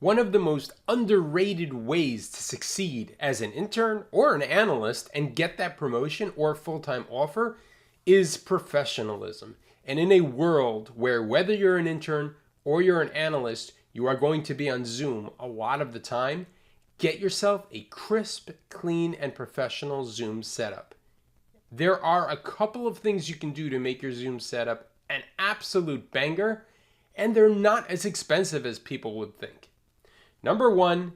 One of the most underrated ways to succeed as an intern or an analyst and get that promotion or full-time offer is professionalism. And in a world where whether you're an intern or you're an analyst, you are going to be on Zoom a lot of the time, get yourself a crisp, clean, and professional Zoom setup. There are a couple of things you can do to make your Zoom setup an absolute banger, and they're not as expensive as people would think. Number one,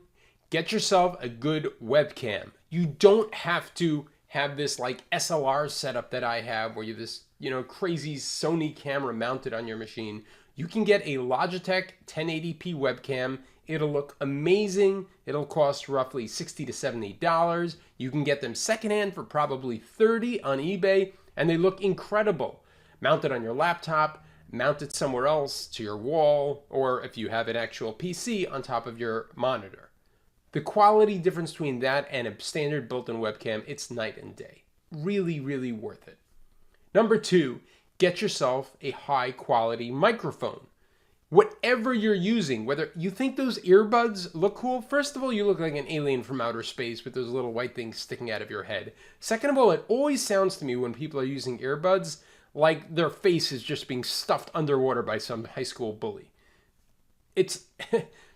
get yourself a good webcam. You don't have to have this like SLR setup that I have where you have this, crazy Sony camera mounted on your machine. You can get a Logitech 1080p webcam. It'll look amazing. It'll cost roughly $60 to $70. You can get them secondhand for probably $30 on eBay, and they look incredible. Mounted on your laptop, mounted somewhere else to your wall, or if you have an actual PC on top of your monitor. The quality difference between that and a standard built-in webcam, it's night and day. Really, really worth it. Number two, get yourself a high quality microphone. Whatever you're using, whether you think those earbuds look cool, first of all, you look like an alien from outer space with those little white things sticking out of your head. Second of all, it always sounds to me when people are using earbuds like their face is just being stuffed underwater by some high school bully. It's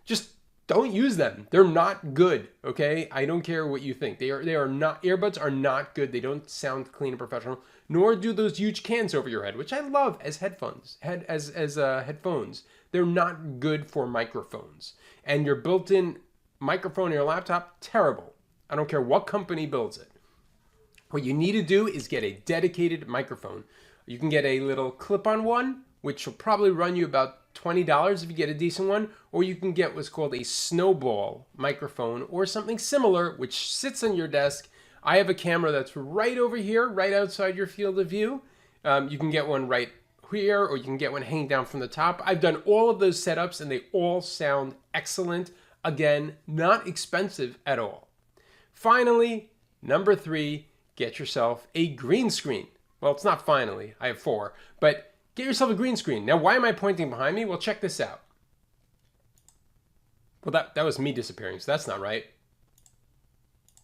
just don't use them. They're not good, okay? I don't care what you think. They are not, earbuds are not good. They don't sound clean and professional, nor do those huge cans over your head, which I love as headphones. Headphones. They're not good for microphones. And your built-in microphone in your laptop, terrible. I don't care what company builds it. What you need to do is get a dedicated microphone. You can get a little clip-on one, which will probably run you about $20 if you get a decent one, or you can get what's called a snowball microphone or something similar, which sits on your desk. I have a camera that's right over here, right outside your field of view. You can get one right here, or you can get one hanging down from the top. I've done all of those setups, and they all sound excellent. Again, not expensive at all. Finally, number three, get yourself a green screen. Well, it's not finally. I have 4. But get yourself a green screen. Now, why am I pointing behind me? Well, check this out. Well, that was me disappearing, so that's not right.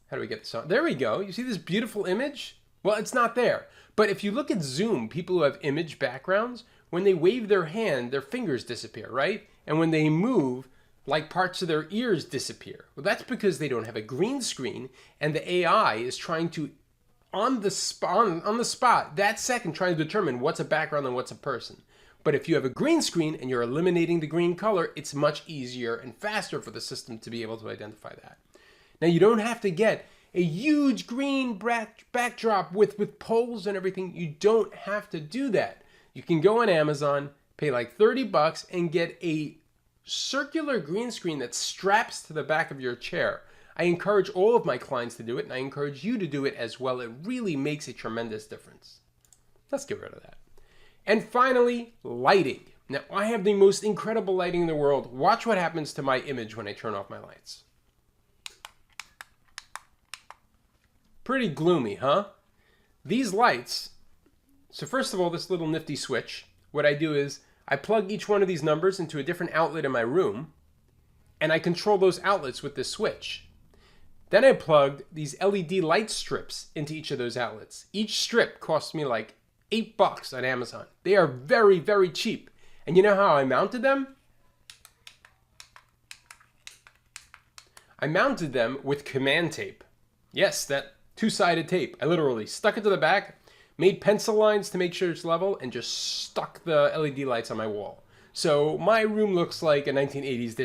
How do we get this on? There we go. You see this beautiful image? Well, it's not there. But if you look at Zoom, people who have image backgrounds, when they wave their hand, their fingers disappear, right? And when they move, like parts of their ears disappear. Well, that's because they don't have a green screen, and the AI is trying to on the spot, that second, trying to determine what's a background and what's a person. But if you have a green screen and you're eliminating the green color, it's much easier and faster for the system to be able to identify that. Now, you don't have to get a huge green backdrop with poles and everything. You don't have to do that. You can go on Amazon, pay like $30 and get a circular green screen that straps to the back of your chair. I encourage all of my clients to do it, and I encourage you to do it as well. It really makes a tremendous difference. Let's get rid of that. And finally, lighting. Now, I have the most incredible lighting in the world. Watch what happens to my image when I turn off my lights. Pretty gloomy, huh? These lights, so first of all, this little nifty switch, what I do is I plug each one of these numbers into a different outlet in my room, and I control those outlets with this switch. Then I plugged these LED light strips into each of those outlets. Each strip cost me like $8 on Amazon. They are very, very cheap. And you know how I mounted them? I mounted them with command tape. Yes, that two-sided tape. I literally stuck it to the back, made pencil lines to make sure it's level, and just stuck the LED lights on my wall. So my room looks like a 1980s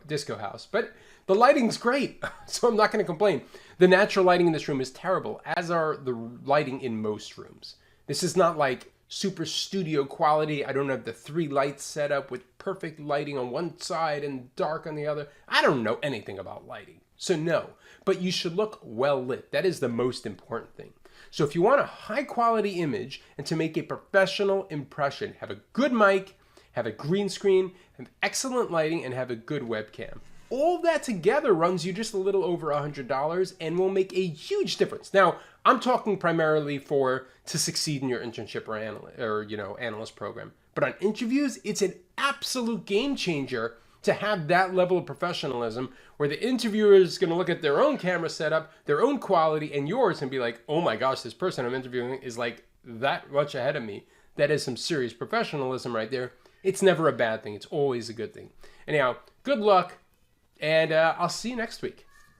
disco house, but the lighting's great, so I'm not going to complain. The natural lighting in this room is terrible, as are the lighting in most rooms. This is not like super studio quality. I don't have the 3 lights set up with perfect lighting on one side and dark on the other. I don't know anything about lighting, so no. But you should look well lit. That is the most important thing. So if you want a high quality image and to make a professional impression, have a good mic, have a green screen, have excellent lighting, and have a good webcam. All that together runs you just a little over $100 and will make a huge difference. Now, I'm talking primarily to succeed in your internship or analyst program. But on interviews, it's an absolute game changer to have that level of professionalism where the interviewer is going to look at their own camera setup, their own quality, and yours and be like, oh my gosh, this person I'm interviewing is like that much ahead of me. That is some serious professionalism right there. It's never a bad thing. It's always a good thing. Anyhow, good luck, and I'll see you next week.